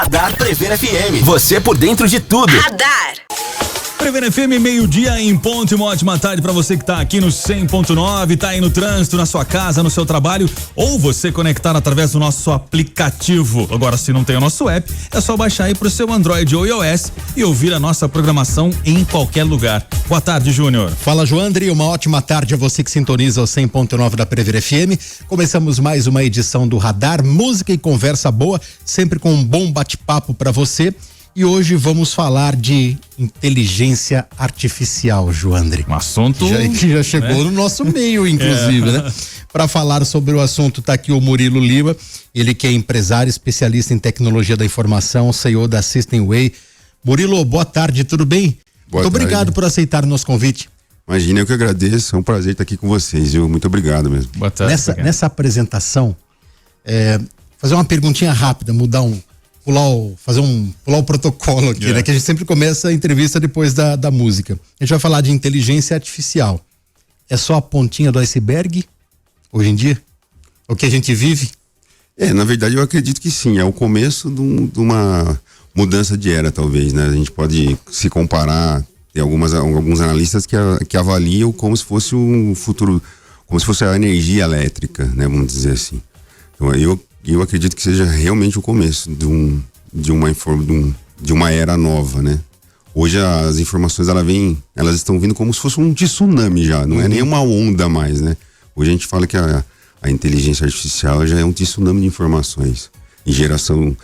Radar Prever FM. Você por dentro de tudo. Radar. Prever FM, meio-dia em ponto. Uma ótima tarde para você que tá aqui no 100.9, tá aí no trânsito, na sua casa, no seu trabalho, ou você conectar através do nosso aplicativo. Agora, se não tem o nosso app, é só baixar aí pro seu Android ou iOS e ouvir a nossa programação em qualquer lugar. Boa tarde, Júnior. Fala, Joandre, uma ótima tarde a você que sintoniza o 100.9 da Prever FM. Começamos mais uma edição do Radar, música e conversa boa, sempre com um bom bate-papo para você. E hoje vamos falar de inteligência artificial, Joandre. Um assunto que já chegou no nosso meio, inclusive, né? Para falar sobre o assunto, tá aqui o Murilo Lima, ele que é empresário, especialista em tecnologia da informação, CEO da Systemway. Murilo, boa tarde, tudo bem? Boa Muito tarde. obrigado por aceitar o nosso convite. Imagina, eu que agradeço, é um prazer estar aqui com vocês, viu? Muito obrigado mesmo. Boa tarde. Nessa apresentação, fazer uma perguntinha rápida, pular o protocolo aqui, né? Que a gente sempre começa a entrevista depois da música. A gente vai falar de inteligência artificial. É só a pontinha do iceberg, hoje em dia? O que a gente vive? Na verdade eu acredito que sim, é o começo de uma mudança de era, talvez, né? A gente pode se comparar, tem alguns analistas que avaliam como se fosse um futuro, como se fosse a energia elétrica, né? Vamos dizer assim. Então eu acredito que seja realmente o começo de uma era nova, né? Hoje as informações elas estão vindo como se fosse um tsunami já, não é nem uma onda mais, né? Hoje a gente fala que a inteligência artificial já é um tsunami de informações e geração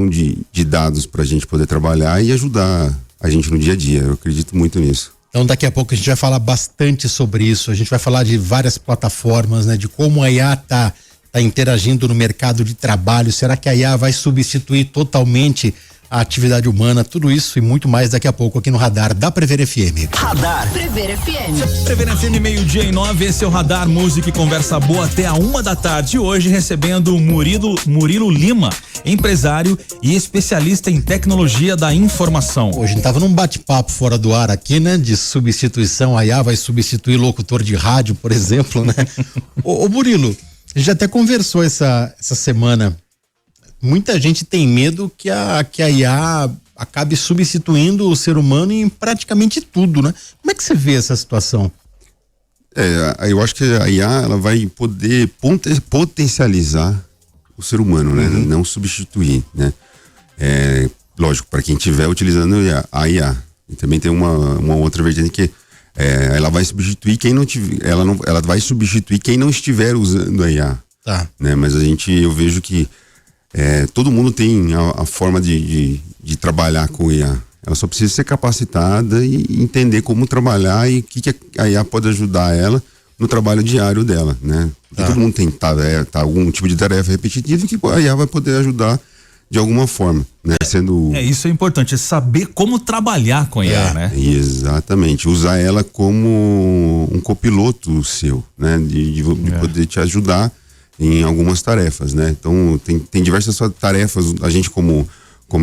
de dados para a gente poder trabalhar e ajudar a gente no dia a dia. Eu acredito muito nisso. Então daqui a pouco a gente vai falar bastante sobre isso. A gente vai falar de várias plataformas, né? De como a IA tá interagindo no mercado de trabalho. Será que a IA vai substituir totalmente a atividade humana? Tudo isso e muito mais daqui a pouco aqui no Radar da Prever FM. Radar Prever FM. Prever FM, meio-dia e 9, esse é o Radar, música e conversa boa até a 1h da tarde. Hoje recebendo o Murilo Lima, empresário e especialista em tecnologia da informação. Hoje a gente tava num bate-papo fora do ar aqui, né? De substituição, a IA vai substituir locutor de rádio, por exemplo, né? Ô Murilo, a gente até conversou essa semana. Muita gente tem medo que a IA acabe substituindo o ser humano em praticamente tudo, né? Como é que você vê essa situação? Eu acho que a IA ela vai poder potencializar o ser humano, né? Não substituir, né? Lógico, para quem estiver utilizando a IA. E também tem uma outra vertente que ela vai substituir quem não tiver, ela vai substituir quem não estiver usando a IA. Tá. Né? Mas eu vejo que todo mundo tem a forma de trabalhar com a IA. Ela só precisa ser capacitada e entender como trabalhar e o que a IA pode ajudar ela no trabalho diário dela, né? Porque todo mundo tem algum tipo de tarefa repetitiva que a IA vai poder ajudar de alguma forma, né? Isso é importante, é saber como trabalhar com a IA, né? Exatamente, usar ela como um copiloto seu, né? De poder te ajudar em algumas tarefas, né? Então tem diversas tarefas, a gente como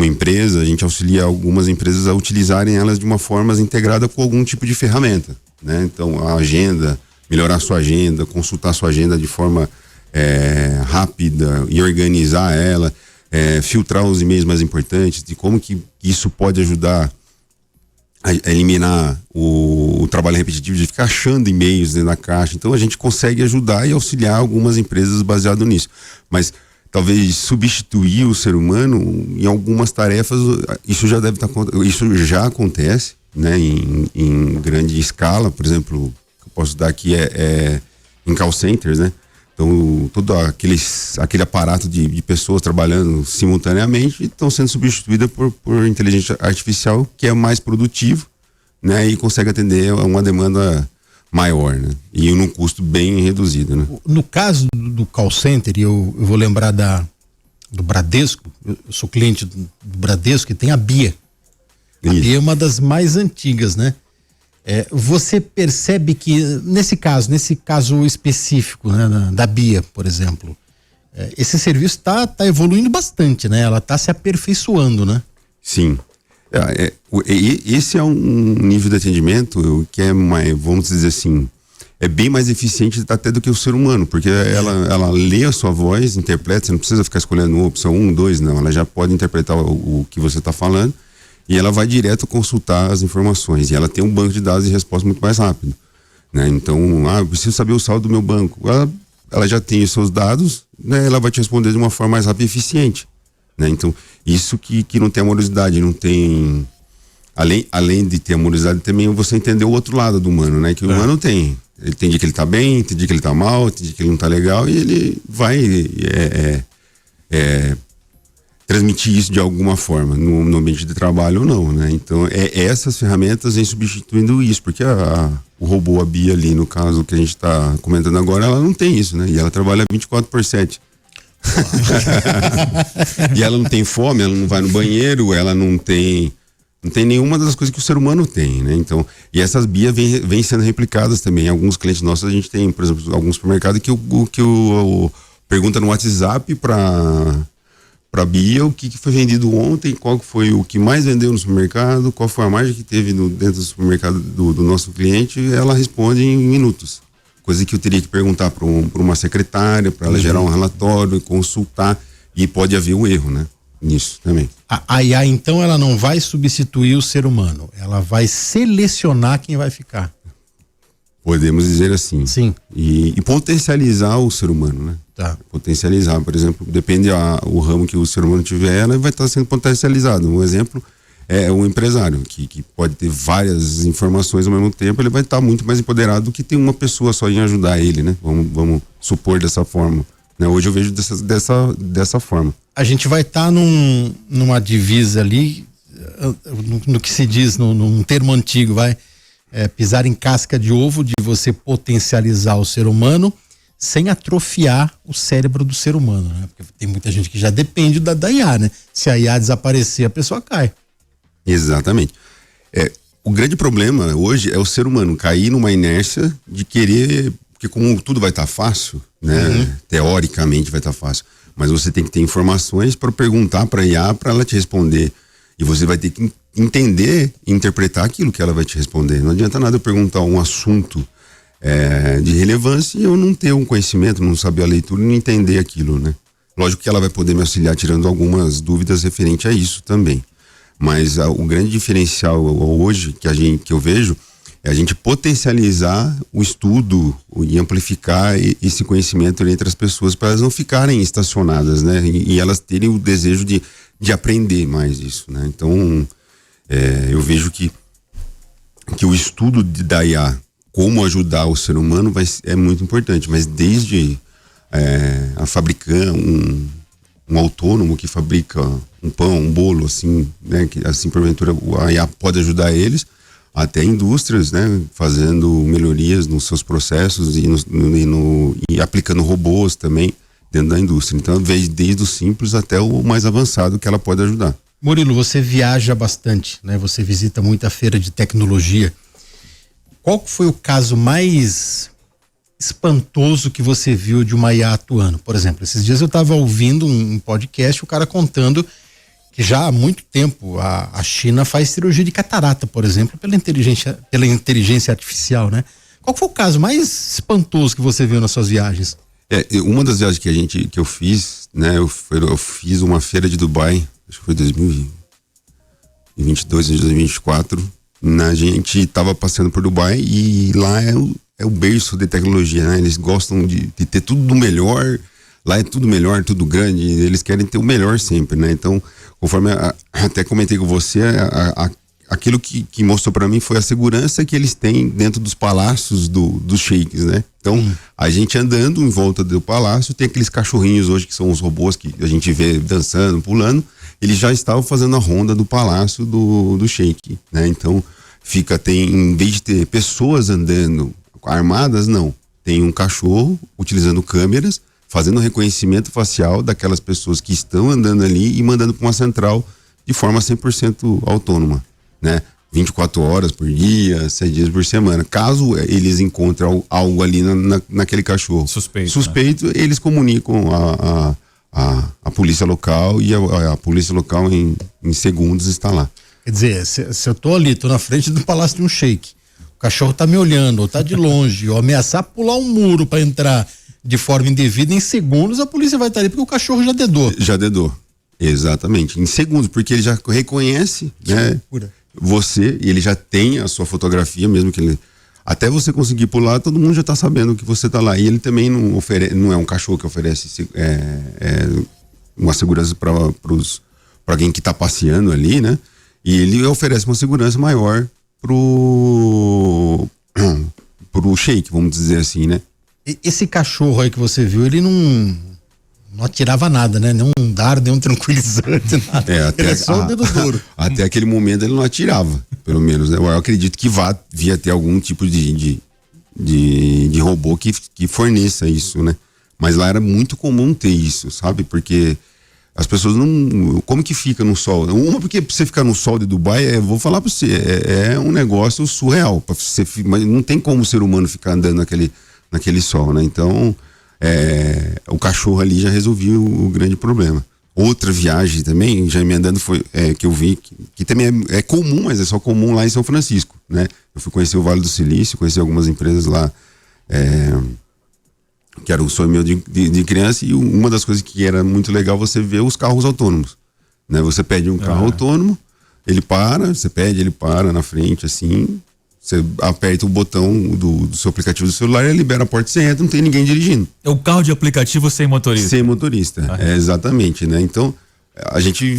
empresa, a gente auxilia algumas empresas a utilizarem elas de uma forma integrada com algum tipo de ferramenta, né? Então a agenda, melhorar a sua agenda, consultar a sua agenda de forma rápida e organizar ela, filtrar os e-mails mais importantes, de como que isso pode ajudar a eliminar o trabalho repetitivo de ficar achando e-mails dentro da caixa. Então a gente consegue ajudar e auxiliar algumas empresas baseado nisso. Mas talvez substituir o ser humano em algumas tarefas, isso já acontece, né? Em grande escala, por exemplo, que eu posso dar aqui em call centers, né? Então, todo aquele aparato de pessoas trabalhando simultaneamente estão sendo substituídas por inteligência artificial, que é mais produtivo, né? E consegue atender a uma demanda maior, né? E num custo bem reduzido, né? No caso do call center, eu vou lembrar do Bradesco, eu sou cliente do Bradesco, que tem a BIA. A BIA é uma das mais antigas, né? Você percebe que nesse caso específico, né, da BIA, por exemplo, esse serviço tá evoluindo bastante, né? Ela tá se aperfeiçoando, né? Sim. Esse é um nível de atendimento que é mais, vamos dizer assim, é bem mais eficiente até do que o ser humano, porque ela lê a sua voz, interpreta, você não precisa ficar escolhendo uma opção 1, 2, não, ela já pode interpretar o que você está falando e ela vai direto consultar as informações e ela tem um banco de dados de resposta muito mais rápido, né? Então, eu preciso saber o saldo do meu banco, ela já tem os seus dados, né? Ela vai te responder de uma forma mais rápida e eficiente, né? Então, isso que não tem amorosidade, não tem... Além de ter amorosidade, também você entender o outro lado do humano, né? Que o humano tem. Ele tem dia que ele tá bem, tem dia que ele tá mal, tem dia que ele não tá legal, e ele vai transmitir isso de alguma forma, no ambiente de trabalho ou não, né? Então, essas ferramentas vêm substituindo isso, porque o robô, a Bia ali, no caso que a gente tá comentando agora, ela não tem isso, né? E ela trabalha 24/7. E ela não tem fome, ela não vai no banheiro, ela não tem nenhuma das coisas que o ser humano tem, né? Então, e essas BIA vêm sendo replicadas também. Alguns clientes nossos, a gente tem, por exemplo, alguns supermercados que pergunta no WhatsApp pra BIA o que foi vendido ontem, qual foi o que mais vendeu no supermercado, qual foi a margem que teve dentro do supermercado do nosso cliente, e ela responde em minutos. Coisa que eu teria que perguntar para uma secretária, para ela gerar um relatório e consultar, e pode haver um erro, né? Nisso também. A IA, então, ela não vai substituir o ser humano, ela vai selecionar quem vai ficar. Podemos dizer assim. Sim. E potencializar o ser humano, né? Tá. Potencializar, por exemplo, depende o ramo que o ser humano tiver, ela vai estar sendo potencializado. Um exemplo é um empresário, que pode ter várias informações ao mesmo tempo, ele vai estar muito mais empoderado do que ter uma pessoa só em ajudar ele, né? Vamos supor dessa forma. Hoje eu vejo dessa forma. A gente vai estar numa divisa ali, no que se diz, num termo antigo, pisar em casca de ovo, de você potencializar o ser humano sem atrofiar o cérebro do ser humano, né? Porque tem muita gente que já depende da IA, né? Se a IA desaparecer, a pessoa cai. Exatamente. O grande problema hoje é o ser humano cair numa inércia de querer... Porque como tudo vai estar fácil, né? Uhum. Teoricamente vai estar fácil. Mas você tem que ter informações para perguntar para a IA, para ela te responder. E você vai ter que entender e interpretar aquilo que ela vai te responder. Não adianta nada eu perguntar um assunto de relevância e eu não ter um conhecimento, não saber a leitura e não entender aquilo, né? Lógico que ela vai poder me auxiliar tirando algumas dúvidas referente a isso também. Mas o grande diferencial hoje que eu vejo é a gente potencializar o estudo e amplificar esse conhecimento entre as pessoas para elas não ficarem estacionadas, né? E elas terem o desejo de aprender mais isso, né? Então, eu vejo que o estudo da IA, como ajudar o ser humano, é muito importante, mas desde a fabricar um autônomo que fabrica um pão, um bolo, assim, né? Que assim, porventura, a IA pode ajudar eles, até indústrias, né, fazendo melhorias nos seus processos e aplicando robôs também dentro da indústria. Então, desde o simples até o mais avançado que ela pode ajudar. Murilo, você viaja bastante, né? Você visita muita feira de tecnologia. Qual foi o caso mais espantoso que você viu de uma IA atuando? Por exemplo, esses dias eu estava ouvindo um podcast, o cara contando que já há muito tempo a China faz cirurgia de catarata, por exemplo, pela inteligência artificial, né? Qual foi o caso mais espantoso que você viu nas suas viagens? Uma das viagens que eu fiz, né? Eu fiz uma feira de Dubai, acho que foi 2022, 2024. A gente estava passeando por Dubai e lá é o berço de tecnologia, né? Eles gostam de ter tudo do melhor. Lá é tudo melhor, tudo grande, eles querem ter o melhor sempre, né? Então, conforme até comentei com você, aquilo que mostrou para mim foi a segurança que eles têm dentro dos palácios dos sheiks, né? Então, a gente andando em volta do palácio, tem aqueles cachorrinhos hoje que são os robôs que a gente vê dançando, pulando, eles já estavam fazendo a ronda do palácio do sheik, né? Então, em vez de ter pessoas andando armadas, não. Tem um cachorro utilizando câmeras, fazendo reconhecimento facial daquelas pessoas que estão andando ali e mandando para uma central de forma 100% autônoma, né? 24 horas por dia, 7 dias por semana. Caso eles encontrem algo ali naquele cachorro suspeito, né? Eles comunicam a polícia local e a polícia local em segundos está lá. Quer dizer, se eu tô na frente do palácio de um sheik, cachorro tá me olhando, ou tá de longe, ou ameaçar pular um muro para entrar de forma indevida, em segundos a polícia vai estar ali porque o cachorro já dedou. Já dedou. Exatamente. Em segundos, porque ele já reconhece, né, você, e ele já tem a sua fotografia, mesmo que ele. Até você conseguir pular, todo mundo já tá sabendo que você tá lá. E ele também não é um cachorro que oferece uma segurança para alguém que tá passeando ali, né? E ele oferece uma segurança maior pro Sheik, vamos dizer assim, né? Esse cachorro aí que você viu, ele não atirava nada, né? Nenhum dardo, nenhum tranquilizante, nada. Ele é só o dedo duro. Até aquele momento ele não atirava, pelo menos, né? Eu acredito que via ter algum tipo de robô que forneça isso, né? Mas lá era muito comum ter isso, sabe? Porque as pessoas não... Como que fica no sol? Porque você ficar no sol de Dubai, vou falar pra você, é um negócio surreal. Mas não tem como o ser humano ficar andando naquele sol, né? Então, o cachorro ali já resolveu o grande problema. Outra viagem também, já emendando, foi que eu vi, que também é comum, mas é só comum lá em São Francisco, né? Eu fui conhecer o Vale do Silício, conheci algumas empresas lá, que era o sonho meu de criança, e uma das coisas que era muito legal, você ver os carros autônomos, né? Você pede um carro autônomo, ele para, você pede, ele para na frente, assim, você aperta o botão do seu aplicativo do celular, ele libera a porta e você entra, não tem ninguém dirigindo. É o carro de aplicativo sem motorista. Sem motorista, exatamente, né? Então, a gente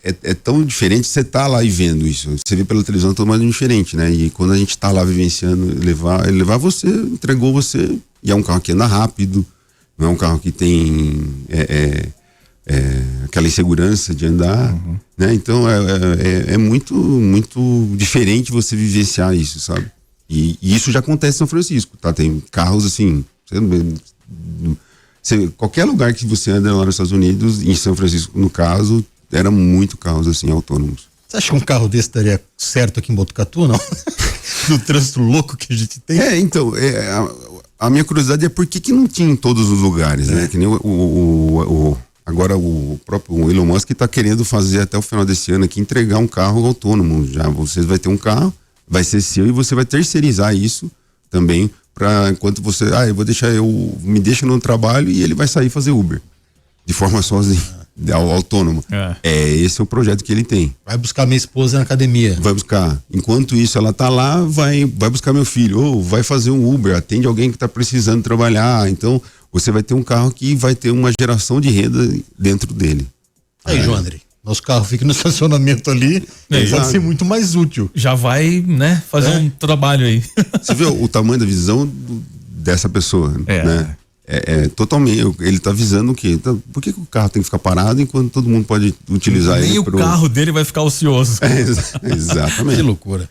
é tão diferente, você tá lá e vendo isso. Você vê pela televisão totalmente diferente, né? E quando a gente tá lá vivenciando, ele levar você, entregou você, e é um carro que anda rápido, não é um carro que tem aquela insegurança de andar, né? Então é muito, muito diferente você vivenciar isso, sabe? E isso já acontece em São Francisco, tá? Tem carros assim, qualquer lugar que você anda lá nos Estados Unidos, em São Francisco, no caso, eram muito carros assim, autônomos. Você acha que um carro desse estaria certo aqui em Botucatu, não? No trânsito louco que a gente tem? Então, a minha curiosidade é por que não tinha em todos os lugares, né? Que nem agora o próprio Elon Musk está querendo fazer até o final desse ano aqui, entregar um carro autônomo. Já você vai ter um carro, vai ser seu, e você vai terceirizar isso também para enquanto você, me deixa no trabalho e ele vai sair fazer Uber de forma sozinha. Autônomo. Esse é o projeto que ele tem. Vai buscar minha esposa na academia. Vai buscar. Enquanto isso, ela tá lá, vai buscar meu filho. Ou vai fazer um Uber, atende alguém que tá precisando trabalhar. Então, você vai ter um carro que vai ter uma geração de renda dentro dele. Aí, João André, nosso carro fica no estacionamento ali, pode ser muito mais útil. Já vai, né, fazer um trabalho aí. Você vê o tamanho da visão dessa pessoa, né? Totalmente, ele tá visando o quê? Então, por que o carro tem que ficar parado enquanto todo mundo pode utilizar ele? Nem o carro dele vai ficar ocioso. Exatamente. Que loucura.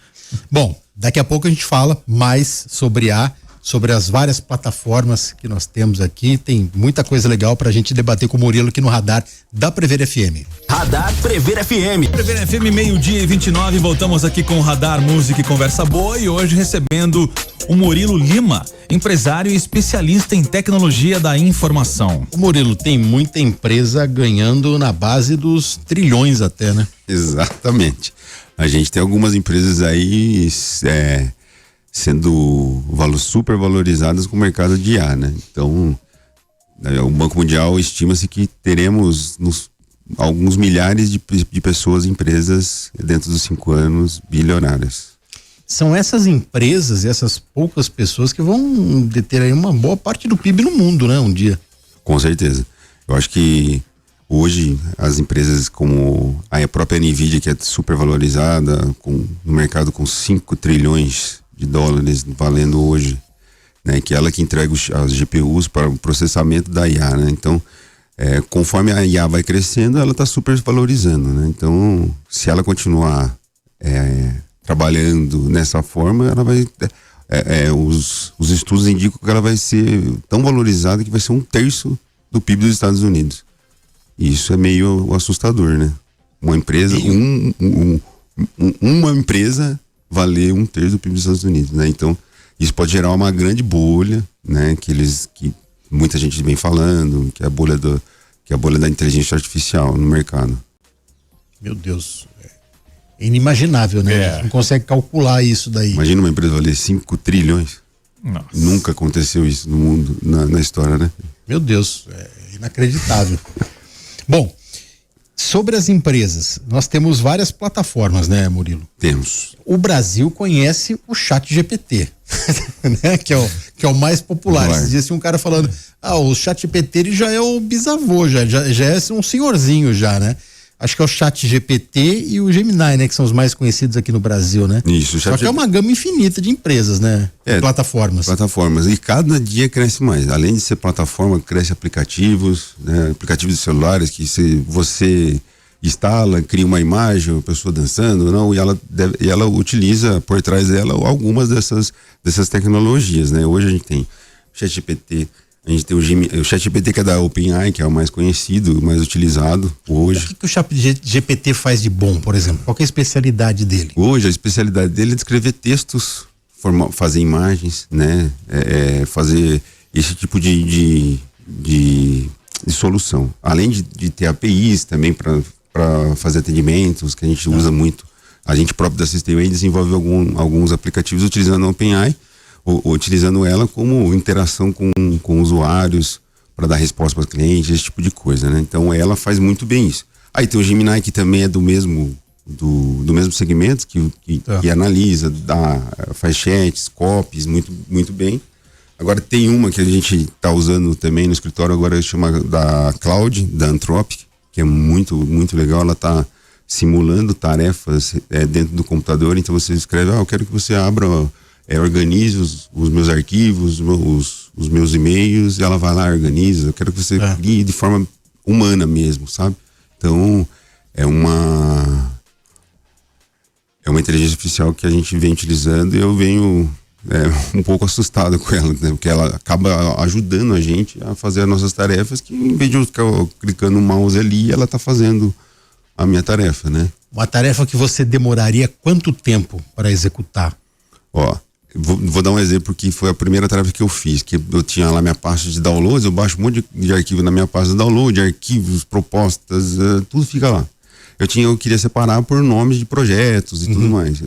Bom, daqui a pouco a gente fala mais sobre as várias plataformas que nós temos aqui. Tem muita coisa legal pra gente debater com o Murilo aqui no Radar da Prever FM. Radar Prever FM. Prever FM, 12:29, voltamos aqui com Radar, música e conversa boa, e hoje recebendo o Murilo Lima, empresário e especialista em tecnologia da informação. O Murilo, tem muita empresa ganhando na base dos trilhões até, né? Exatamente. A gente tem algumas empresas aí sendo super valorizadas com o mercado de IA, né? Então, o Banco Mundial estima-se que teremos alguns milhares de pessoas, empresas, dentro dos 5 anos, bilionárias. São essas empresas, essas poucas pessoas que vão deter aí uma boa parte do PIB no mundo, né? Um dia. Com certeza. Eu acho que hoje as empresas como a própria Nvidia, que é super valorizada no mercado com 5 trilhões de dólares valendo hoje, né? Que é ela que entrega as GPUs para o processamento da IA, né? Então, conforme a IA vai crescendo, ela está super valorizando, né? Então, se ela continuar trabalhando nessa forma, ela vai os estudos indicam que ela vai ser tão valorizada que vai ser 1/3 do PIB dos Estados Unidos. E isso é meio assustador, né? Uma empresa, uma empresa valer 1/3 do PIB dos Estados Unidos, né? Então, isso pode gerar uma grande bolha, né? Que muita gente vem falando, que é a bolha da inteligência artificial no mercado. Meu Deus. inimaginável, né? A gente não consegue calcular isso daí. Imagina uma empresa valer 5 trilhões. Nossa. Nunca aconteceu isso no mundo, na história, né? Meu Deus, é inacreditável. Bom, sobre as empresas, nós temos várias plataformas, né, Murilo? Temos. O Brasil conhece o ChatGPT, né? Que é o mais popular. Esses dias tinha um cara falando, o ChatGPT ele já é o bisavô, já é um senhorzinho já, né? Acho que é o ChatGPT e o Gemini, né? Que são os mais conhecidos aqui no Brasil, né? Isso. Só que é uma gama infinita de empresas, né? Plataformas. E cada dia cresce mais. Além de ser plataforma, cresce aplicativos, né? Aplicativos de celulares que você instala, cria uma imagem, a pessoa dançando, não, e ela utiliza por trás dela algumas dessas tecnologias, né? Hoje a gente tem ChatGPT, a gente tem o ChatGPT que é da OpenAI, que é o mais conhecido, o mais utilizado hoje. O que o ChatGPT faz de bom, por exemplo? Qual que é a especialidade dele? Hoje a especialidade dele é descrever textos, fazer imagens, né? Fazer esse tipo de solução. Além de ter APIs também para fazer atendimentos, que a gente usa muito. A gente próprio da System desenvolve alguns aplicativos utilizando a OpenAI, utilizando ela como interação com usuários, para dar resposta para os clientes, esse tipo de coisa, né? Então ela faz muito bem isso. Aí tem o Gemini, que também é do mesmo segmento, que analisa, faz chats, copies, muito, muito bem. Agora tem uma que a gente está usando também no escritório agora, chama da Cloud, da Anthropic, que é muito, muito legal. Ela está simulando tarefas dentro do computador, então você escreve, eu quero que você abra, organize os meus arquivos, os meus e-mails, e ela vai lá, organiza. Eu quero que você crie de forma humana mesmo, sabe? Então, é uma inteligência artificial que a gente vem utilizando e eu venho um pouco assustado com ela, né? Porque ela acaba ajudando a gente a fazer as nossas tarefas, que em vez de eu ficar clicando no mouse ali, ela tá fazendo a minha tarefa, né? Uma tarefa que você demoraria quanto tempo para executar? Vou dar um exemplo que foi a primeira tarefa que eu fiz, que eu tinha lá minha pasta de downloads, eu baixo um monte de arquivo na minha pasta de download, arquivos, propostas, tudo fica lá. Eu queria separar por nomes de projetos e tudo mais.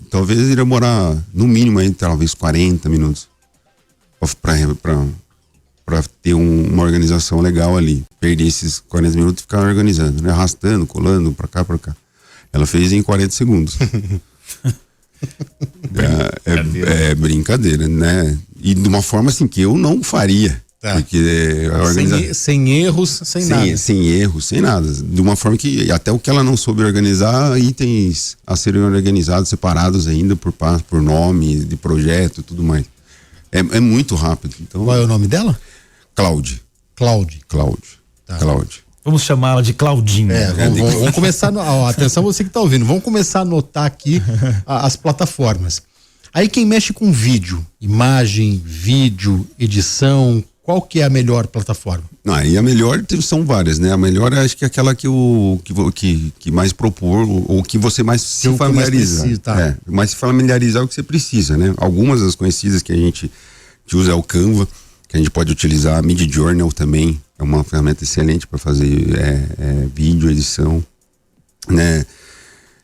Talvez iria demorar no mínimo aí, talvez 40 minutos para ter uma organização legal ali. Perder esses 40 minutos e ficar organizando, né? Arrastando, colando pra cá. Ela fez em 40 segundos. É brincadeira, né? E de uma forma assim que eu não faria. Porque sem erros, sem nada. Sem erros, sem nada. De uma forma que até o que ela não soube organizar, itens a serem organizados, separados ainda por nome, de projeto e tudo mais. É muito rápido. Então, qual é o nome dela? Cloud. Tá. Cloud. Vamos chamá-la de Claudinha. Vamos começar. Atenção, você que está ouvindo. Vamos começar a anotar aqui as plataformas. Aí quem mexe com vídeo, imagem, vídeo, edição, qual que é a melhor plataforma? E a melhor são várias, né? A melhor acho que é aquela que mais propor, ou que você mais se familiariza. Mais se familiarizar o que você precisa, né? Algumas das conhecidas que a gente usa é o Canva, que a gente pode utilizar. A Midjourney também é uma ferramenta excelente para fazer vídeo, edição, né?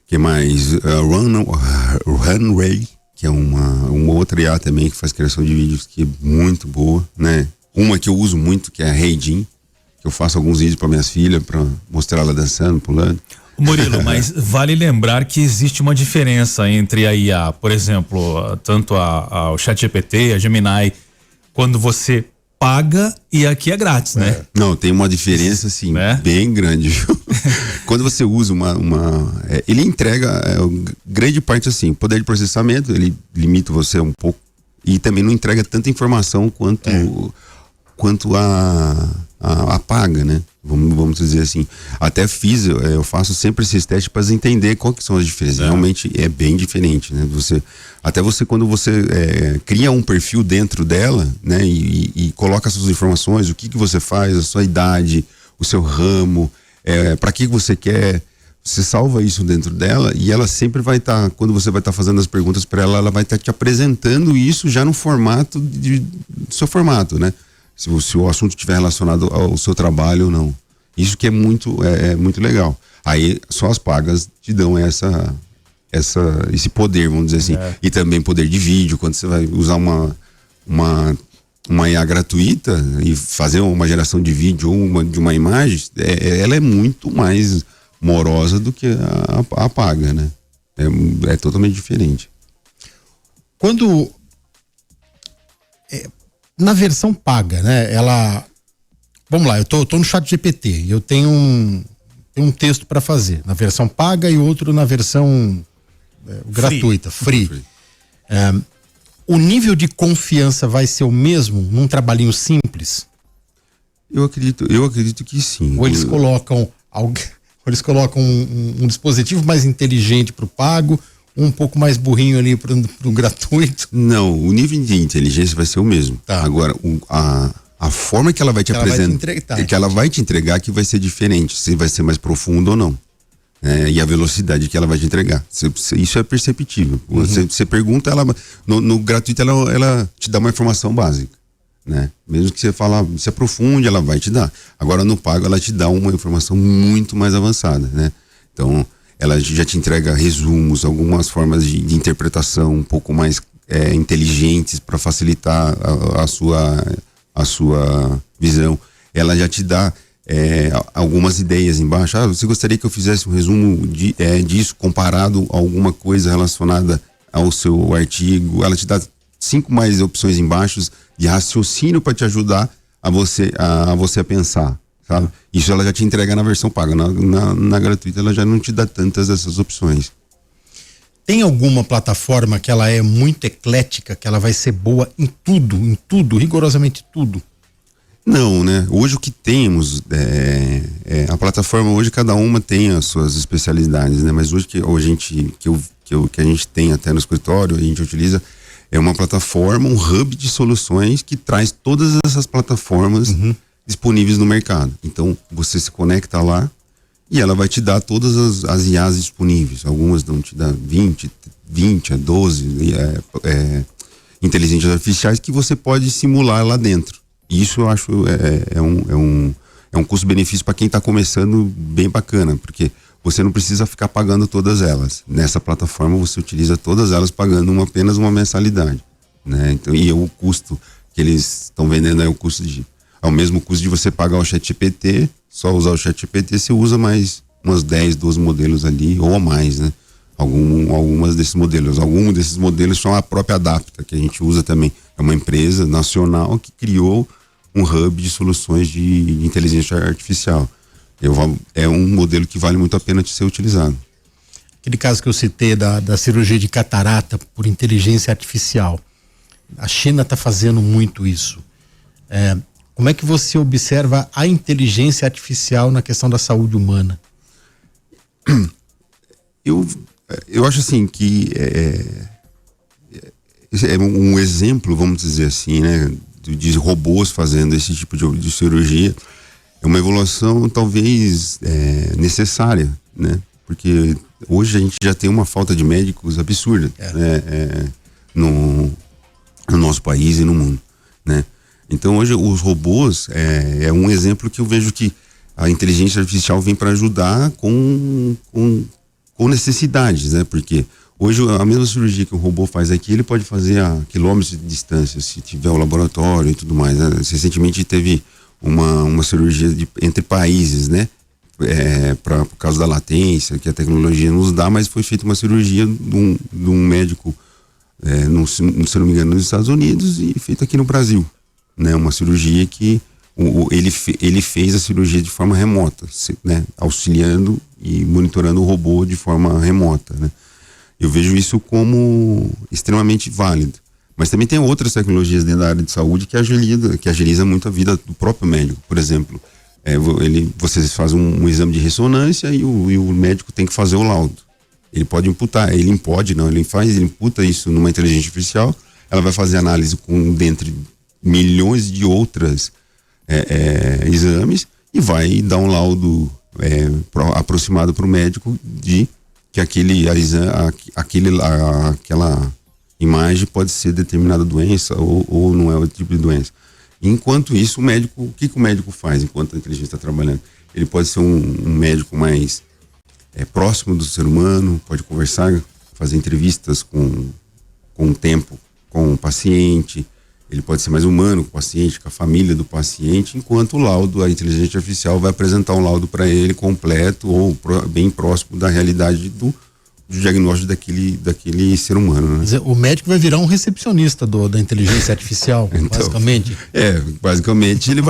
Que mais? Runway, que é uma outra IA também que faz criação de vídeos, que é muito boa, né? Uma que eu uso muito, que é a Heijin, que eu faço alguns vídeos para minhas filhas, para mostrar ela dançando, pulando. Murilo, mas vale lembrar que existe uma diferença entre a IA, por exemplo, tanto o ChatGPT, a Gemini, quando você paga, e aqui é grátis, né? Não, tem uma diferença assim, bem grande, viu? Quando você usa ele entrega grande parte assim, poder de processamento, ele limita você um pouco e também não entrega tanta informação quanto a paga, né? Vamos dizer assim. Até eu faço sempre esses testes para entender qual que são as diferenças. Realmente é bem diferente, né? Quando você cria um perfil dentro dela, né? E coloca as suas informações, o que você faz, a sua idade, o seu ramo, para que você quer, você salva isso dentro dela e ela sempre vai estar, quando você vai estar fazendo as perguntas para ela vai estar te apresentando isso já no formato do seu formato, né? Se o assunto estiver relacionado ao seu trabalho ou não. Isso que é muito legal. Aí só as pagas te dão esse poder, vamos dizer assim. E também poder de vídeo, quando você vai usar uma IA gratuita e fazer uma geração de vídeo ou de uma imagem, ela é muito mais morosa do que a paga, né? É totalmente diferente. Quando na versão paga, né? Vamos lá, eu tô no ChatGPT, eu tenho um texto para fazer na versão paga e outro na versão gratuita, free. O nível de confiança vai ser o mesmo num trabalhinho simples? Eu acredito que sim. Ou eles colocam um dispositivo mais inteligente para o pago, um pouco mais burrinho ali pro gratuito? Não, o nível de inteligência vai ser o mesmo. Tá. Agora, a forma que ela vai te apresentar, que ela vai te entregar, que vai ser diferente, se vai ser mais profundo ou não. E a velocidade que ela vai te entregar. Isso é perceptível. Você pergunta, ela no gratuito ela te dá uma informação básica, né? Mesmo que você se aprofunde, ela vai te dar. Agora no pago ela te dá uma informação muito mais avançada, né? Então ela já te entrega resumos, algumas formas de interpretação um pouco mais inteligentes para facilitar a sua visão. Ela já te dá algumas ideias embaixo. Você gostaria que eu fizesse um resumo disso comparado a alguma coisa relacionada ao seu artigo? Ela te dá 5 mais opções embaixo de raciocínio para te ajudar a você a pensar, sabe? Isso ela já te entrega na versão paga. Na gratuita ela já não te dá tantas dessas opções. Tem alguma plataforma que ela é muito eclética, que ela vai ser boa em tudo, rigorosamente tudo? Não, né? Hoje o que temos a plataforma hoje cada uma tem as suas especialidades, né? Mas hoje que a gente tem até no escritório, a gente utiliza uma plataforma, um hub de soluções que traz todas essas plataformas disponíveis no mercado. Então você se conecta lá e ela vai te dar todas as IAs disponíveis. Algumas vão te dar 20 a 12 inteligências artificiais que você pode simular lá dentro. Isso eu acho um custo-benefício para quem está começando bem bacana, porque você não precisa ficar pagando todas elas. Nessa plataforma você utiliza todas elas pagando apenas uma mensalidade, né? Então, e o custo que eles estão vendendo é o mesmo custo de você pagar o ChatGPT. Só usar o ChatGPT você usa mais umas 10, 12 modelos ali ou mais, né? Algumas desses modelos. Alguns desses modelos são a própria Adapta, que a gente usa também. É uma empresa nacional que criou um hub de soluções de inteligência artificial. É um modelo que vale muito a pena de ser utilizado. Aquele caso que eu citei da cirurgia de catarata por inteligência artificial. A China está fazendo muito isso. Como é que você observa a inteligência artificial na questão da saúde humana? Eu acho assim que é um exemplo, vamos dizer assim, né, de robôs fazendo esse tipo de cirurgia. É uma evolução talvez necessária, né? Porque hoje a gente já tem uma falta de médicos absurda, né? No nosso país e no mundo, né? Então hoje os robôs é um exemplo que eu vejo que a inteligência artificial vem para ajudar com necessidades, né? Porque hoje a mesma cirurgia que o robô faz aqui, ele pode fazer a quilômetros de distância, se tiver o laboratório e tudo mais, né? Recentemente teve uma cirurgia entre países, né? Por causa da latência que a tecnologia nos dá, mas foi feita uma cirurgia de um médico, se não me engano, nos Estados Unidos e feita aqui no Brasil, né? Uma cirurgia que ele fez a cirurgia de forma remota, né? Auxiliando e monitorando o robô de forma remota, né? Eu vejo isso como extremamente válido. Mas também tem outras tecnologias dentro da área de saúde que agiliza muito a vida do próprio médico. Por exemplo, você faz um exame de ressonância e o médico tem que fazer o laudo. Ele pode imputar, ele imputa isso numa inteligência artificial, ela vai fazer análise dentre milhões de outras exames e vai dar um laudo aproximado para o médico de que aquela imagem pode ser determinada doença ou não é o tipo de doença. Enquanto isso, o que o médico faz enquanto a inteligência está trabalhando? ele pode ser um médico mais próximo do ser humano, pode conversar, fazer entrevistas com o tempo com o paciente, ele pode ser mais humano com o paciente, com a família do paciente, enquanto o laudo, a inteligência artificial vai apresentar um laudo para ele completo ou bem próximo da realidade do diagnóstico daquele ser humano, né? O médico vai virar um recepcionista da inteligência artificial, então, basicamente. Basicamente ele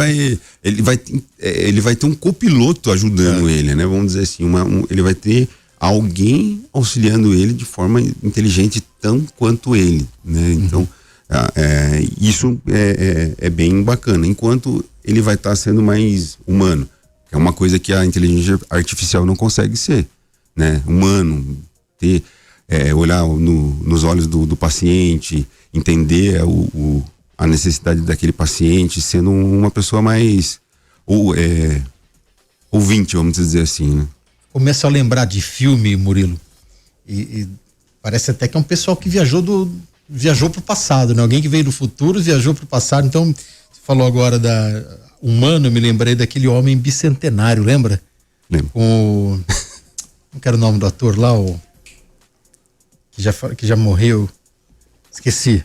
vai ter um copiloto ajudando ele, né? Vamos dizer assim, ele vai ter alguém auxiliando ele de forma inteligente tão quanto ele, né? Então, isso é bem bacana, enquanto ele vai estar sendo mais humano, que é uma coisa que a inteligência artificial não consegue ser, né? Humano, olhar nos olhos do paciente, entender a necessidade daquele paciente, sendo uma pessoa mais ouvinte, vamos dizer assim, né? Começo a lembrar de filme, Murilo, e parece até que é um pessoal que viajou pro passado, né? Alguém que veio do futuro viajou pro passado. Então, você falou agora da humano, eu me lembrei daquele homem bicentenário, lembra? Lembro. Não quero o nome do ator lá, que já morreu, esqueci,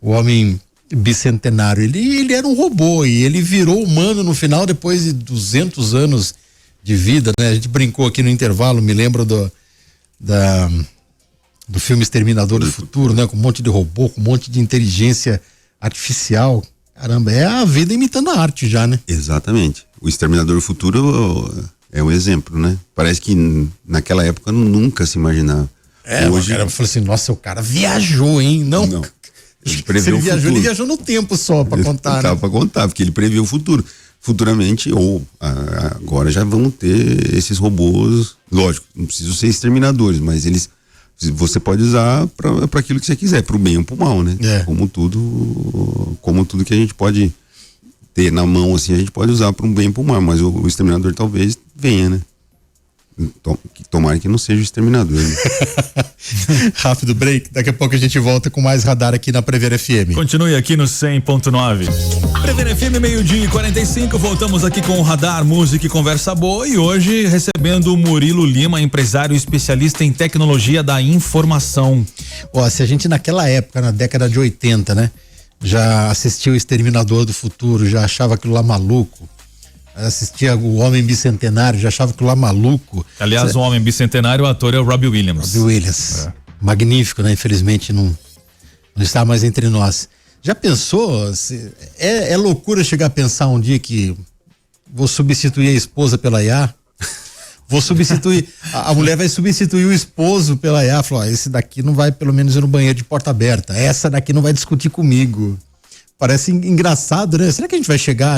o homem bicentenário, ele era um robô e ele virou humano no final, depois de 200 anos de vida, né? A gente brincou aqui no intervalo, me lembro do filme Exterminador do Futuro, né? Com um monte de robô, com um monte de inteligência artificial. Caramba, é a vida imitando a arte já, né? Exatamente. O Exterminador do Futuro é um exemplo, né? Parece que naquela época nunca se imaginava. Hoje eu falei assim, nossa, o cara viajou, hein? Não. Ele previu o futuro. Ele viajou no tempo só pra contar, né? Pra contar, porque ele previu o futuro. Futuramente, agora já vão ter esses robôs, lógico, não precisam ser exterminadores, mas você pode usar para aquilo que você quiser, pro bem ou pro mal, né? Como tudo que a gente pode ter na mão, assim, a gente pode usar para um bem ou pro mal, mas o exterminador talvez venha, né? Tomara que não seja o exterminador, né? Rápido break, daqui a pouco a gente volta com mais radar aqui na Prever FM. Continue aqui no 100.9. Prever FM, 12:45, voltamos aqui com o radar, música e conversa boa, e hoje recebendo o Murilo Lima, empresário especialista em tecnologia da informação. Se a gente naquela época, na década de 80, né, já assistia o Exterminador do Futuro, já achava aquilo lá maluco, assistia o Homem Bicentenário, já achava aquilo lá maluco. Aliás, o Homem Bicentenário, o ator é o Robbie Williams. Magnífico, né? Infelizmente não está mais entre nós. Já pensou? É loucura chegar a pensar um dia que vou substituir a esposa pela IA? Vou substituir, a mulher vai substituir o esposo pela IA, falou, esse daqui não vai pelo menos ir no banheiro de porta aberta, essa daqui não vai discutir comigo. Parece engraçado, né? Será que a gente vai chegar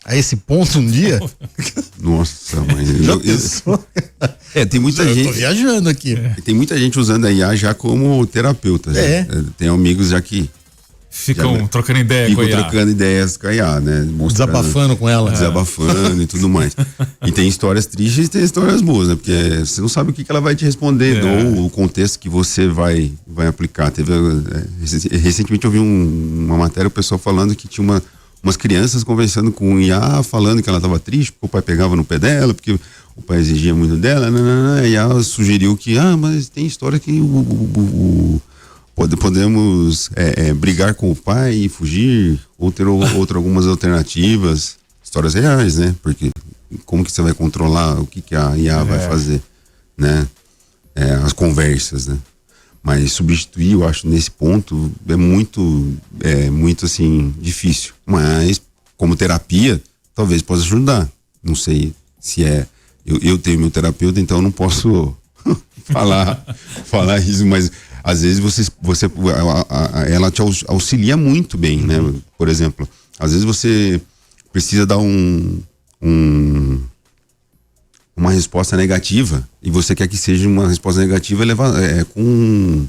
a esse ponto um dia? Nossa, mãe. Tem muita gente. Eu tô viajando aqui. Tem muita gente usando a IA já como terapeuta. Tem amigos já que ficam trocando ideia com a IA. Ficam trocando ideias com a IA, né? Desabafando com ela. Desabafando e tudo mais. E tem histórias tristes e tem histórias boas, né? Porque você não sabe o que ela vai te responder ou o contexto que você vai aplicar. Recentemente eu vi uma matéria, o pessoal falando que tinha umas crianças conversando com o IA, falando que ela estava triste porque o pai pegava no pé dela, porque o pai exigia muito dela, e ela sugeriu que, mas tem história que podemos brigar com o pai e fugir, ou ter algumas alternativas, histórias reais, né? Porque como que você vai controlar o que a IA vai fazer, né? As conversas, né? Mas substituir, eu acho, nesse ponto é muito assim, difícil. Mas, como terapia, talvez possa ajudar. Não sei se eu tenho meu terapeuta, então eu não posso falar isso, mas às vezes ela te auxilia muito bem, né? Por exemplo, às vezes você precisa dar uma resposta negativa e você quer que seja uma resposta negativa com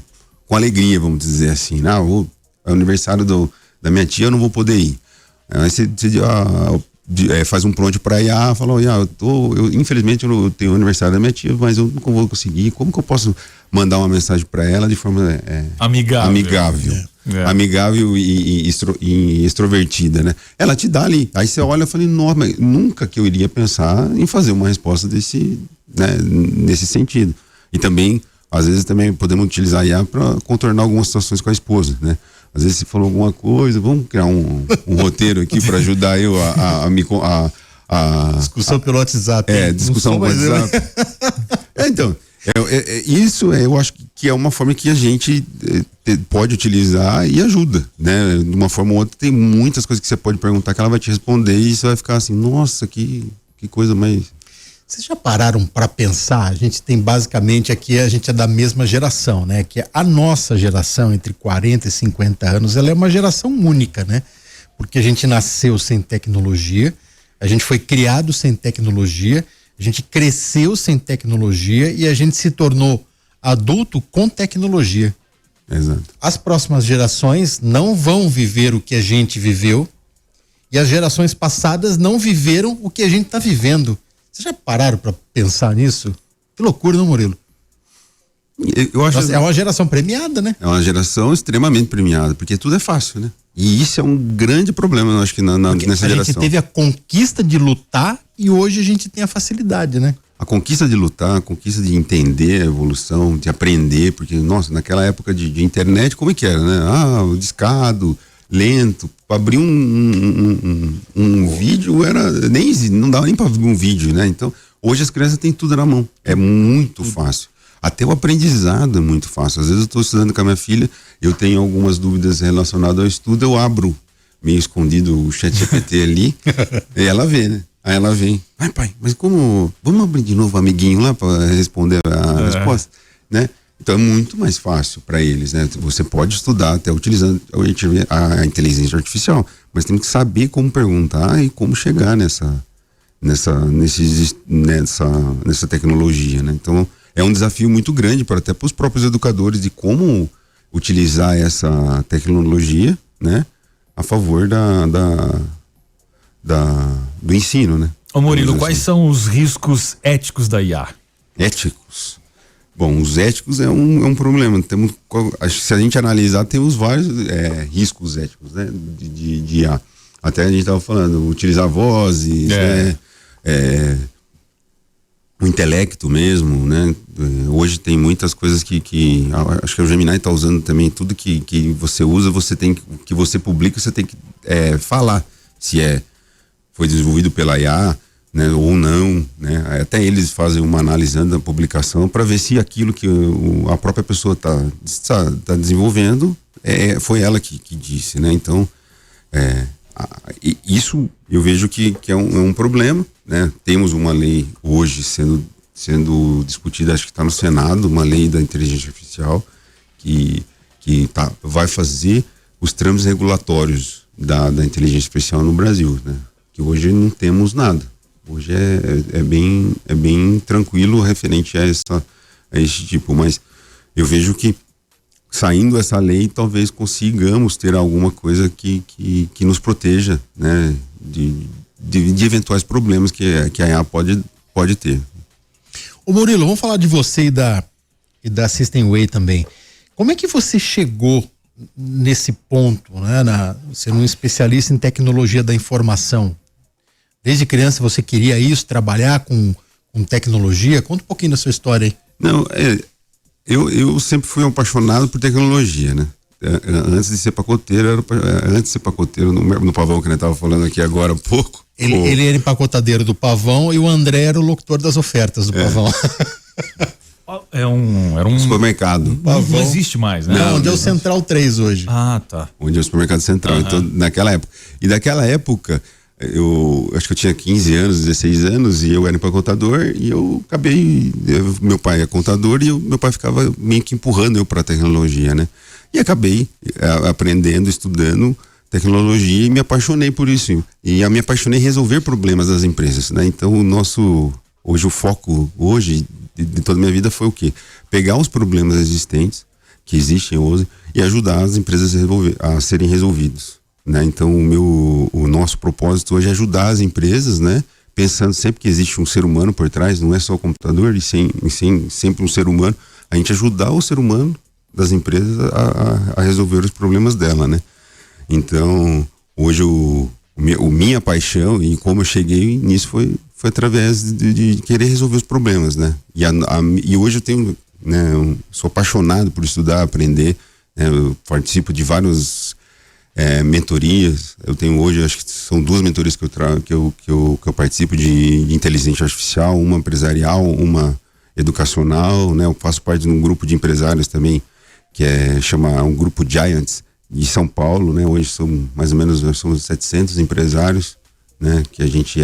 alegria, vamos dizer assim. É o aniversário da minha tia, eu não vou poder ir. Aí você faz um prompt pra IA, fala, infelizmente eu tenho o aniversário da minha tia, mas eu não vou conseguir. Como que eu posso mandar uma mensagem para ela de forma amigável? amigável e extrovertida, né? Ela te dá ali. Aí você olha e fala, nossa, mas nunca que eu iria pensar em fazer uma resposta nesse sentido. E também, às vezes, também podemos utilizar a IA para contornar algumas situações com a esposa, né? Às vezes você falou alguma coisa, vamos criar um roteiro aqui para ajudar eu discussão pelo WhatsApp. Discussão pelo WhatsApp. Então, eu acho que é uma forma que a gente pode utilizar e ajuda, né? De uma forma ou outra, tem muitas coisas que você pode perguntar que ela vai te responder e você vai ficar assim, nossa, que coisa mais... Vocês já pararam para pensar? A gente tem basicamente aqui, a gente é da mesma geração, né? Que a nossa geração, entre 40 e 50 anos, ela é uma geração única, né? Porque a gente nasceu sem tecnologia, a gente foi criado sem tecnologia, a gente cresceu sem tecnologia e a gente se tornou adulto com tecnologia. Exato. As próximas gerações não vão viver o que a gente viveu e as gerações passadas não viveram o que a gente está vivendo. Vocês já pararam para pensar nisso? Que loucura, não, Murilo? Eu acho é uma geração premiada, né? É uma geração extremamente premiada, porque tudo é fácil, né? E isso é um grande problema, eu acho que nessa geração. A gente teve a conquista de lutar e hoje a gente tem a facilidade, né? A conquista de lutar, a conquista de entender a evolução, de aprender, porque, nossa, naquela época de internet, como é que era, né? Discado, lento, para abrir um vídeo não dava nem para abrir um vídeo, né? Então, hoje as crianças têm tudo na mão, é muito fácil. Até o aprendizado é muito fácil. Às vezes eu estou estudando com a minha filha, eu tenho algumas dúvidas relacionadas ao estudo, eu abro meio escondido o ChatGPT ali e ela vê, né? Aí ela vem, pai, mas como, vamos abrir de novo o amiguinho lá para responder a resposta, né? Então é muito mais fácil para eles, né? Você pode estudar até utilizando a inteligência artificial, mas tem que saber como perguntar e como chegar nessa tecnologia, né? Então é um desafio muito grande até para os próprios educadores de como utilizar essa tecnologia, né? A favor do ensino, né? Ô Murilo, quais são os riscos éticos da IA? Éticos? Bom, os éticos é um problema. Se a gente analisar, temos vários riscos éticos, né? De IA. Até a gente estava falando, utilizar vozes, né? O intelecto mesmo, né? Hoje tem muitas coisas que acho que o Gemini está usando também. Tudo que você usa, que você publica, você tem que falar se foi desenvolvido pela IA, né, ou não, né? Até eles fazem uma análise antes da publicação para ver se aquilo que a própria pessoa tá desenvolvendo foi ela que disse, né? Então isso eu vejo que é um problema, né? Temos uma lei hoje sendo discutida, acho que está no Senado, uma lei da inteligência artificial que vai fazer os trâmites regulatórios da inteligência artificial no Brasil, né? Que hoje não temos nada. Hoje é bem tranquilo referente a esse tipo, mas eu vejo que saindo essa lei, talvez consigamos ter alguma coisa que nos proteja, né, de eventuais problemas que a IA pode ter. Ô Murilo, vamos falar de você e da System Way também. Como é que você chegou nesse ponto, né? Ser um especialista em tecnologia da informação? Desde criança você queria isso, trabalhar com tecnologia? Conta um pouquinho da sua história aí. Não, eu sempre fui apaixonado por tecnologia, né? Antes de ser pacoteiro, no Pavão, que a gente estava falando aqui agora há pouco. Ele era empacotadeiro do Pavão e o André era o locutor das ofertas do Pavão. Era um supermercado. Não existe mais, né? Não, onde é o Central 3 hoje. Ah, tá. Onde é o supermercado central. Então, naquela época. E daquela época, eu acho que eu tinha 15 anos, 16 anos, e eu era empacotador, e eu acabei. Meu pai é contador, e meu pai ficava meio que empurrando eu para a tecnologia, né? E acabei aprendendo, estudando tecnologia e me apaixonei por isso. E eu me apaixonei em resolver problemas das empresas, né? Então, hoje o foco de toda a minha vida foi o quê? Pegar os problemas existentes que existem hoje e ajudar as empresas a serem resolvidos, né? Então o nosso propósito hoje é ajudar as empresas, né? Pensando sempre que existe um ser humano por trás, não é só o computador, e sempre um ser humano, a gente ajudar o ser humano das empresas a resolver os problemas dela, né? Então, hoje minha paixão e como eu cheguei nisso foi através de querer resolver os problemas, né? E hoje eu tenho, né, sou apaixonado por estudar, aprender, né? Eu participo de várias mentorias. Eu tenho hoje, acho que são 2 mentorias que eu participo de inteligência artificial, uma empresarial, uma educacional, né? Eu faço parte de um grupo de empresários também, que chama um grupo Giants de São Paulo, né? Hoje são mais ou menos 700 empresários, né? Que a gente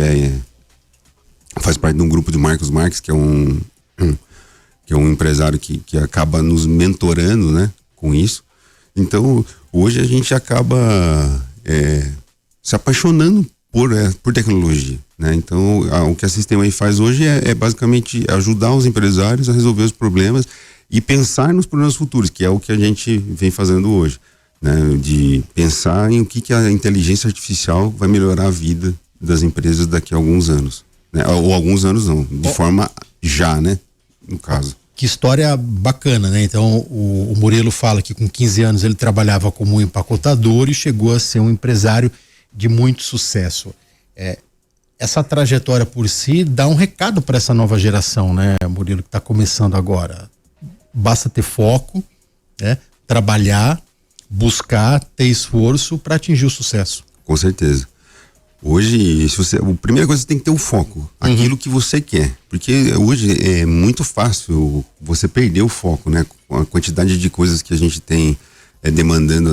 faz parte de um grupo de Marcos Marques, que é um empresário que acaba nos mentorando, né? Com isso. Então, hoje a gente acaba se apaixonando por tecnologia, né? Então, o que a Sistema aí faz hoje é basicamente ajudar os empresários a resolver os problemas e pensar nos problemas futuros, que é o que a gente vem fazendo hoje, né? De pensar em o que a inteligência artificial vai melhorar a vida das empresas daqui a alguns anos, né? Ou alguns anos não, de forma já, né? No caso. Que história bacana, né? Então, o Murilo fala que com 15 anos ele trabalhava como empacotador e chegou a ser um empresário de muito sucesso. Essa trajetória por si dá um recado para essa nova geração, né, Murilo, que está começando agora. Basta ter foco, né? Trabalhar, buscar, ter esforço para atingir o sucesso. Com certeza. Hoje, a primeira coisa, você tem que ter o foco, aquilo que você quer, porque hoje é muito fácil você perder o foco, né? Com a quantidade de coisas que a gente tem demandando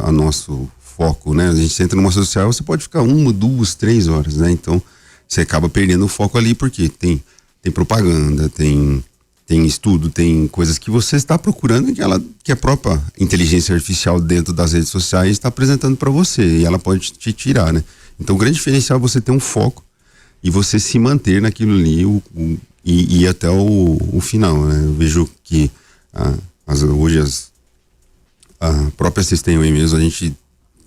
a nosso foco, né? A gente entra numa social, você pode ficar 1, 2, 3 horas, né? Então, você acaba perdendo o foco ali, porque tem propaganda, tem estudo, tem coisas que você está procurando que a própria inteligência artificial dentro das redes sociais está apresentando para você, e ela pode te tirar, né? Então, o grande diferencial é você ter um foco e você se manter naquilo ali e ir até o final, né? Eu vejo que hoje a própria Sistema aí mesmo, a gente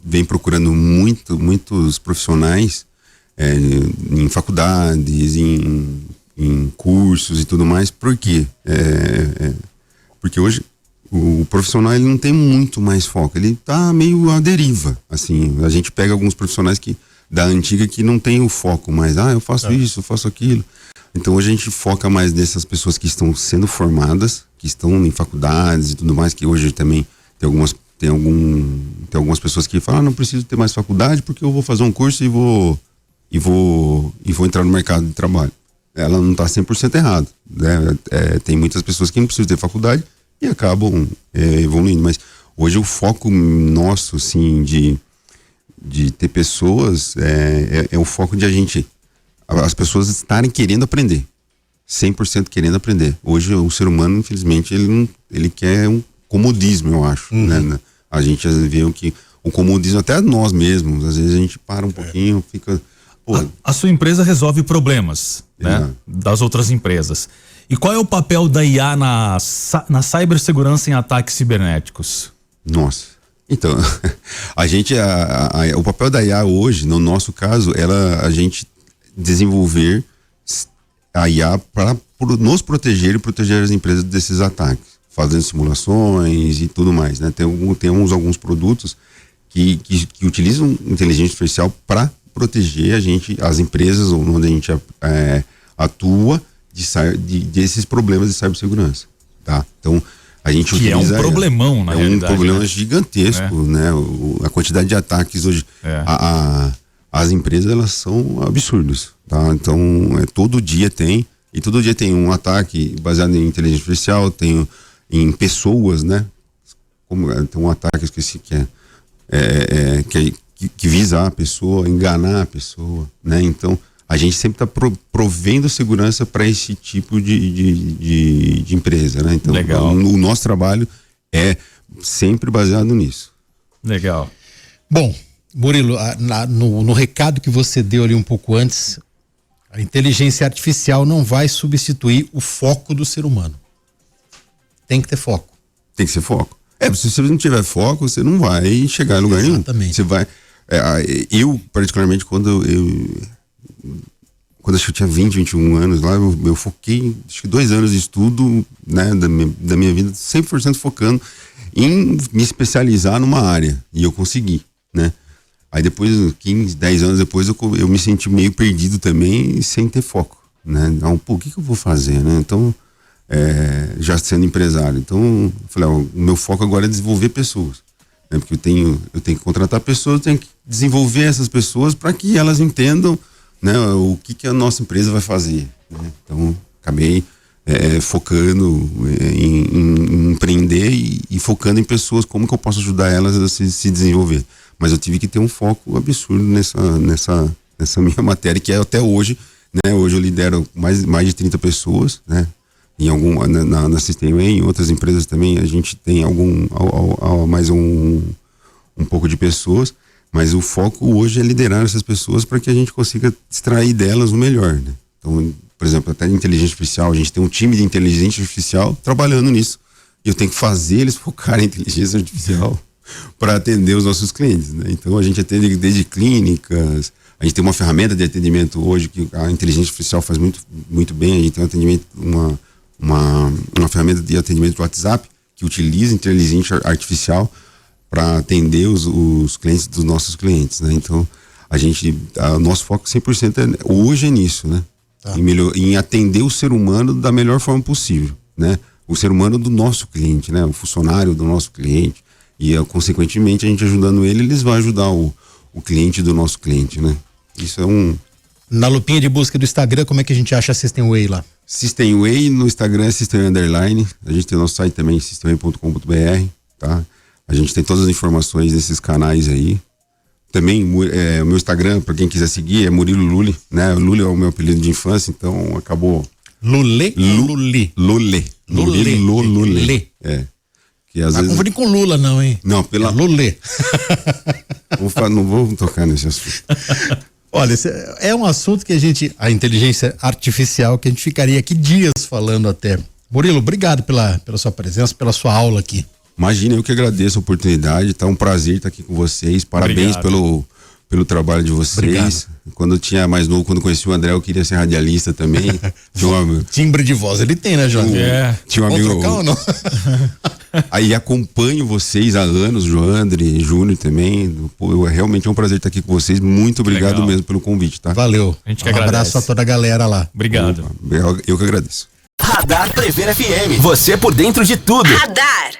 vem procurando muitos profissionais em faculdades, em cursos e tudo mais. Por quê? Porque hoje o profissional ele não tem muito mais foco, ele tá meio à deriva, assim. A gente pega alguns profissionais da antiga que não tem o foco mais, eu faço isso, eu faço aquilo. Então hoje a gente foca mais nessas pessoas que estão sendo formadas, que estão em faculdades e tudo mais, que hoje também tem algumas pessoas que falam, não preciso ter mais faculdade porque eu vou fazer um curso e vou entrar no mercado de trabalho. Ela não está 100% errada, né? Tem muitas pessoas que não precisam ter faculdade e acabam evoluindo, mas hoje o foco nosso, assim, de ter pessoas é o foco de as pessoas estarem querendo aprender, 100% querendo aprender. Hoje o ser humano, infelizmente, ele quer um comodismo, eu acho, né? A gente vê o comodismo, até nós mesmos, às vezes a gente para um pouquinho, fica... A sua empresa resolve problemas, né? Das outras empresas. E qual é o papel da IA na cibersegurança em ataques cibernéticos? Nossa. Então, o papel da IA hoje, no nosso caso, a gente desenvolver a IA para nos proteger e proteger as empresas desses ataques, fazendo simulações e tudo mais, né? Temos alguns produtos que utilizam inteligência artificial para proteger as empresas onde a gente atua desses problemas de cibersegurança, tá? Então, a gente utiliza... é um problemão, na realidade. É um problema, né? gigantesco, né? A quantidade de ataques hoje, as empresas, elas são absurdas, tá? Então, todo dia tem um ataque baseado em inteligência artificial, tem em pessoas, né? Tem um ataque, esqueci, que visa a pessoa, enganar a pessoa, né? Então, a gente sempre está provendo segurança para esse tipo de empresa, né? Então, legal. O nosso trabalho é sempre baseado nisso. Legal. Bom, Murilo, no recado que você deu ali um pouco antes, a inteligência artificial não vai substituir o foco do ser humano. Tem que ter foco. Tem que ser foco. Se você não tiver foco, você não vai chegar em lugar nenhum. Exatamente. Você vai... eu, particularmente, quando quando acho que eu tinha 20, 21 anos lá, eu foquei, acho que 2 anos de estudo, né, da minha vida, 100% focando em me especializar numa área. E eu consegui, né? Aí depois, 15, 10 anos depois, eu me senti meio perdido também, sem ter foco, né? Então, pô, o que eu vou fazer, né? Então, já sendo empresário. Então, eu falei, o meu foco agora é desenvolver pessoas, né? Porque eu tenho que contratar pessoas, eu tenho que desenvolver essas pessoas para que elas entendam, né, o que a nossa empresa vai fazer, né? Então, acabei focando em empreender e focando em pessoas, como que eu posso ajudar elas a se desenvolver. Mas eu tive que ter um foco absurdo nessa minha matéria, que é até hoje, né? Hoje eu lidero mais de 30 pessoas, né? Na Systemway, em outras empresas também a gente tem mais um pouco de pessoas, mas o foco hoje é liderar essas pessoas para que a gente consiga extrair delas o melhor, né? Então, por exemplo, até inteligência artificial, a gente tem um time de inteligência artificial trabalhando nisso, e eu tenho que fazer eles focarem em inteligência artificial para atender os nossos clientes, né? Então a gente atende desde clínicas, a gente tem uma ferramenta de atendimento hoje que a inteligência artificial faz muito, muito bem. A gente tem um atendimento, uma ferramenta de atendimento do WhatsApp que utiliza inteligência artificial para atender os clientes dos nossos clientes, né? Então nosso foco 100% hoje é nisso, né? Tá. Em atender o ser humano da melhor forma possível, né? O ser humano do nosso cliente, né? O funcionário do nosso cliente. E, consequentemente, a gente ajudando eles vai ajudar o cliente do nosso cliente, né? Isso é Na lupinha de busca do Instagram, como é que a gente acha a Systemway lá? Systemway, no Instagram é Systemway_. A gente tem o nosso site também, systemway.com.br, tá? A gente tem todas as informações desses canais aí. Também, o meu Instagram, para quem quiser seguir, é Murilo Lully, né? Lully é o meu apelido de infância, então acabou... Lulê? Lulê. Murilo Lully. Que às vezes... confundir com Lula, não, hein? Não, Lulê. Não vou tocar nesse assunto. Olha, esse é um assunto que a inteligência artificial, que a gente ficaria aqui dias falando até. Murilo, obrigado pela sua presença, pela sua aula aqui. Imagina, eu que agradeço a oportunidade, tá um prazer estar aqui com vocês, parabéns pelo trabalho de vocês. Obrigado. Quando eu tinha mais novo, quando conheci o André, eu queria ser radialista também. Timbre de voz ele tem, né, João? Tinha um amigo... trocar ou não? Aí acompanho vocês há anos, Joandre, Júnior também. Realmente é um prazer estar aqui com vocês. Muito obrigado mesmo pelo convite, tá? Valeu. A gente que agradece. Abraço a toda a galera lá. Obrigado. Eu que agradeço. Radar Prever FM. Você por dentro de tudo. Radar.